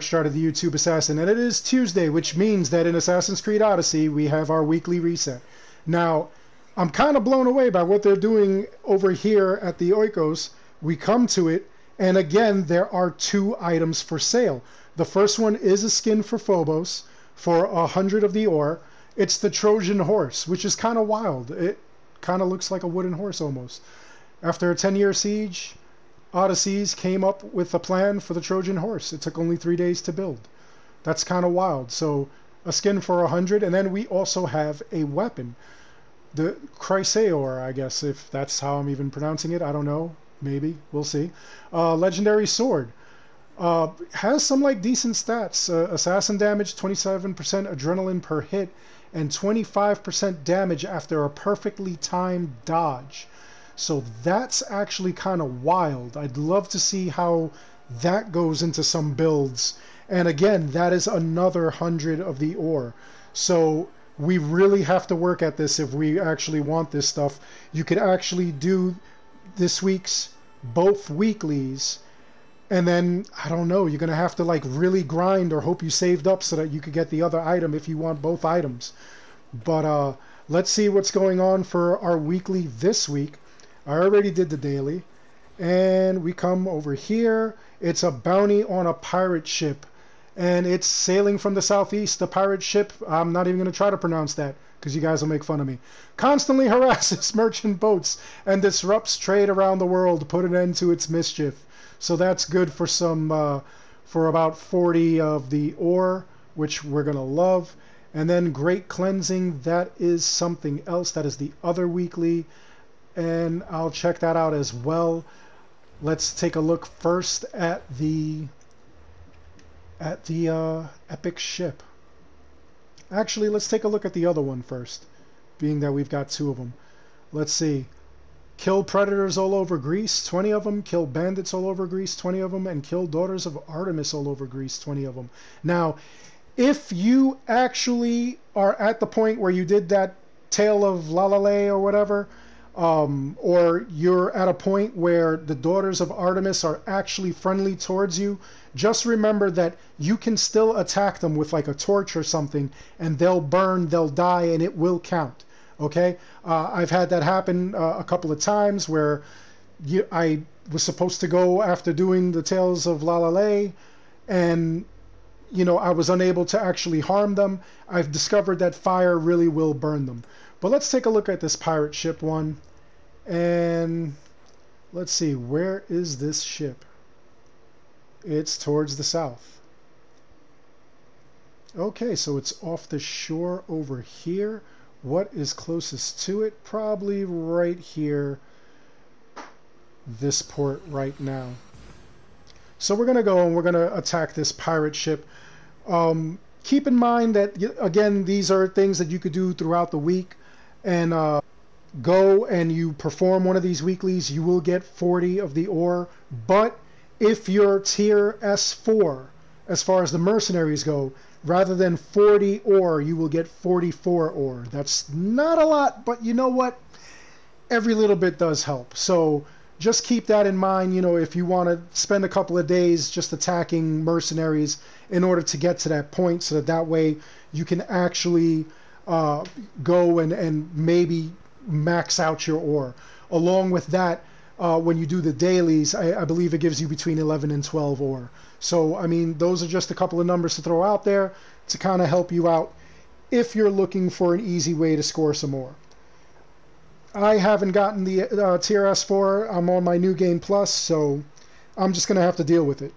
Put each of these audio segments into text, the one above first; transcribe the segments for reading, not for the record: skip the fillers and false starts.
Started the YouTube Assassin, and it is Tuesday, which means that in Assassin's Creed Odyssey we have our weekly reset. Now, I'm kind of blown away by what they're doing over here at the Oikos. We come to it, and again, there are 2 items for sale. The first one is a skin for Phobos for 100 of the ore. It's the Trojan horse, which is kind of wild. It kind of looks like a wooden horse almost. After a 10-year siege, Odysseys came up with a plan for the Trojan horse. It took only 3 days to build. That's kind of wild. So a skin for 100, and then we also have a weapon. The Chrysaor, I guess, if that's how I'm even pronouncing it. I don't know. Maybe. We'll see. Legendary sword. Has some like decent stats. Assassin damage, 27% adrenaline per hit, and 25% damage after a perfectly timed dodge. So that's actually kind of wild. I'd love to see how that goes into some builds. And again, that is another 100 of the ore. So we really have to work at this if we actually want this stuff. You could actually do this week's both weeklies, and then, I don't know, you're going to have to like really grind or hope you saved up so that you could get the other item if you want both items. But let's see what's going on for our weekly this week. I already did the daily, and we come over here. It's a bounty on a pirate ship, and it's sailing from the southeast. The pirate ship, I'm not even going to try to pronounce that because you guys will make fun of me, constantly harasses merchant boats and disrupts trade around the world to put an end to its mischief. So that's good for some for about 40 of the ore, which we're going to love. And then Great Cleansing, that is something else. That is the other weekly, and I'll check that out as well. Let's take a look first at the epic ship. Actually, let's take a look at the other one first, being that we've got 2 of them. Let's see. Kill predators all over Greece, 20 of them. Kill bandits all over Greece, 20 of them. And kill daughters of Artemis all over Greece, 20 of them. Now, if you actually are at the point where you did that Tale of Lalale or whatever, or you're at a point where the daughters of Artemis are actually friendly towards you, just remember that you can still attack them with like a torch or something, and they'll burn, they'll die, and it will count. Okay? I've had that happen a couple of times where I was supposed to go after doing the Tales of Lalale, and I was unable to actually harm them. I've discovered that fire really will burn them. But let's take a look at this pirate ship one. And let's see, where is this ship? It's towards the south. Okay, so it's off the shore over here. What is closest to it? Probably right here. This port right now. So we're going to go and we're going to attack this pirate ship. Keep in mind that, again, these are things that you could do throughout the week. And go and you perform one of these weeklies, you will get 40 of the ore. But if you're tier S4, as far as the mercenaries go, rather than 40 ore, you will get 44 ore. That's not a lot, but you know what? Every little bit does help. So just keep that in mind, if you want to spend a couple of days just attacking mercenaries in order to get to that point, so that way you can actually go and maybe max out your ore. Along with that, when you do the dailies, I believe it gives you between 11 and 12 ore. So, I mean, those are just a couple of numbers to throw out there to kind of help you out if you're looking for an easy way to score some ore. I haven't gotten the tier S4. I'm on my New Game Plus, so I'm just going to have to deal with it.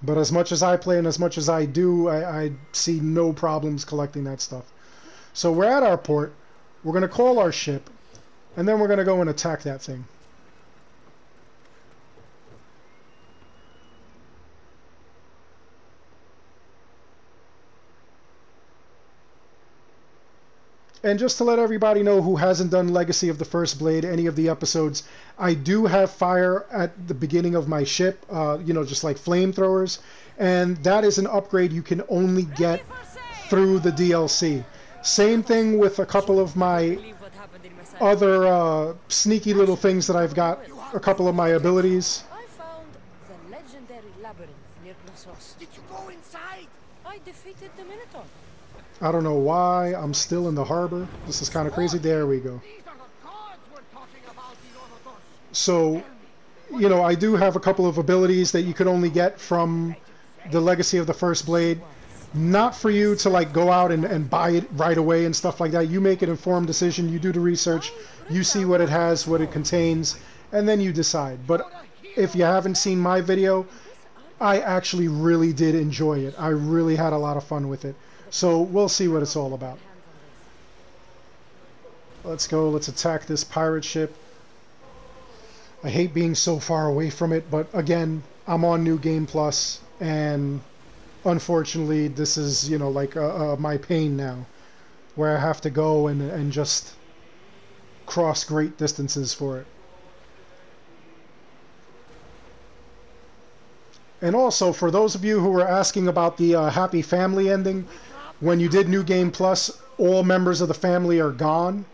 But as much as I play and as much as I do, I see no problems collecting that stuff. So we're at our port. We're going to call our ship, and then we're going to go and attack that thing. And just to let everybody know who hasn't done Legacy of the First Blade, any of the episodes, I do have fire at the beginning of my ship, just like flamethrowers, and that is an upgrade you can only get through the DLC. Same thing with a couple of my other sneaky little things that I've got, a couple of my abilities. I found the legendary labyrinth near Knossos. Did you go inside. I defeated the Minotaur. I don't know why I'm still in the harbor. This is kind of crazy. There we go. These are the gods we're talking about, Herodotus. So, you know, I do have a couple of abilities that you could only get from the Legacy of the First Blade. Not for you to like go out and buy it right away and stuff like that. You make an informed decision, you do the research, you see what it has, what it contains, and then you decide. But if you haven't seen my video, I actually really did enjoy it. I really had a lot of fun with it. So we'll see what it's all about. Let's go, let's attack this pirate ship. I hate being so far away from it, but again, I'm on New Game Plus, and unfortunately, this is, you know, like my pain now, where I have to go and just cross great distances for it. And also, for those of you who were asking about the Happy Family ending, when you did New Game Plus, all members of the family are gone.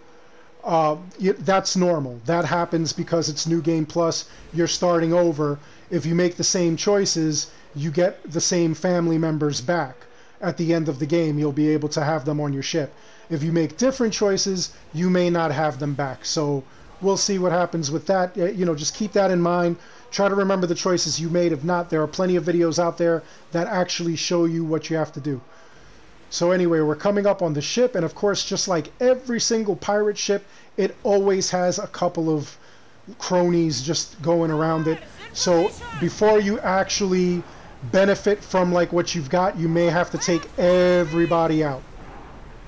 That's normal. That happens because it's New Game Plus. You're starting over. If you make the same choices, you get the same family members back. At the end of the game, you'll be able to have them on your ship. If you make different choices, you may not have them back. So we'll see what happens with that. You know, just keep that in mind. Try to remember the choices you made. If not, there are plenty of videos out there that actually show you what you have to do. So anyway, we're coming up on the ship, and of course, just like every single pirate ship, it always has a couple of cronies just going around it. So before you actually benefit from like what you've got, you may have to take everybody out.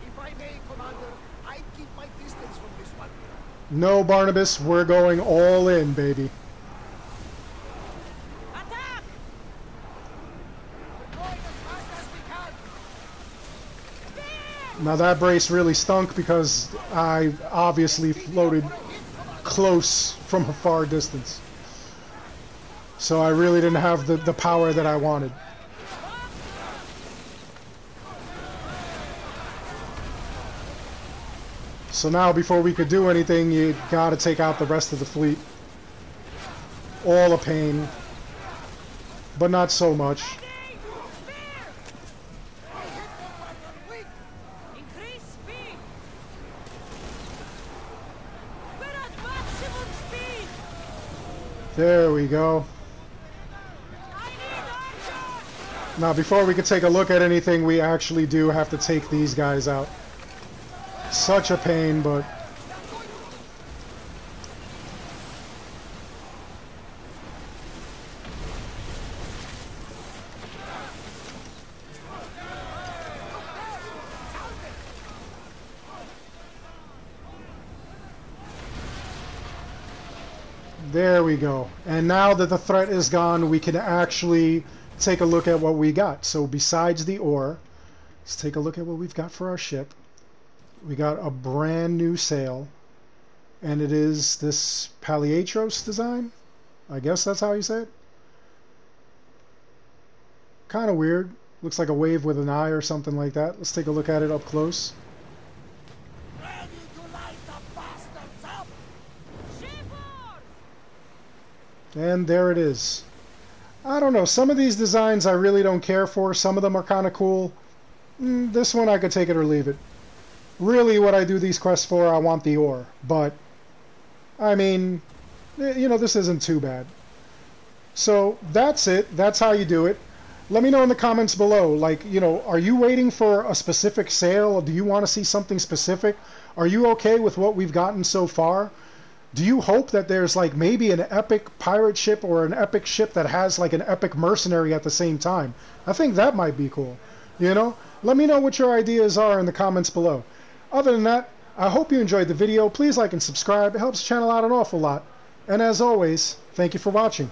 If I may, Commander, I'd keep my distance from this one. No, Barnabas, we're going all in, baby. Attack! We're going as fast as we can. Now that brace really stunk because I obviously floated close from a far distance. So I really didn't have the power that I wanted. So now before we could do anything, you gotta take out the rest of the fleet. All a pain. But not so much. Increase speed! We're at maximum speed! There we go. I need archer! Now before we could take a look at anything, we actually do have to take these guys out. Such a pain, but... There we go. And now that the threat is gone, we can actually take a look at what we got. So besides the ore, let's take a look at what we've got for our ship. We got a brand new sail, and it is this Paliatros design. I guess that's how you say it. Kind of weird. Looks like a wave with an eye or something like that. Let's take a look at it up close. Ready to light the bastards up. Shipboard! And there it is. I don't know. Some of these designs I really don't care for. Some of them are kind of cool. This one I could take it or leave it. Really, what I do these quests for, I want the ore. But, I mean, you know, this isn't too bad. So, that's it. That's how you do it. Let me know in the comments below, like, you know, are you waiting for a specific sail? Or do you want to see something specific? Are you okay with what we've gotten so far? Do you hope that there's, like, maybe an epic pirate ship or an epic ship that has, like, an epic mercenary at the same time? I think that might be cool, you know? Let me know what your ideas are in the comments below. Other than that, I hope you enjoyed the video. Please like and subscribe. It helps the channel out an awful lot. And as always, thank you for watching.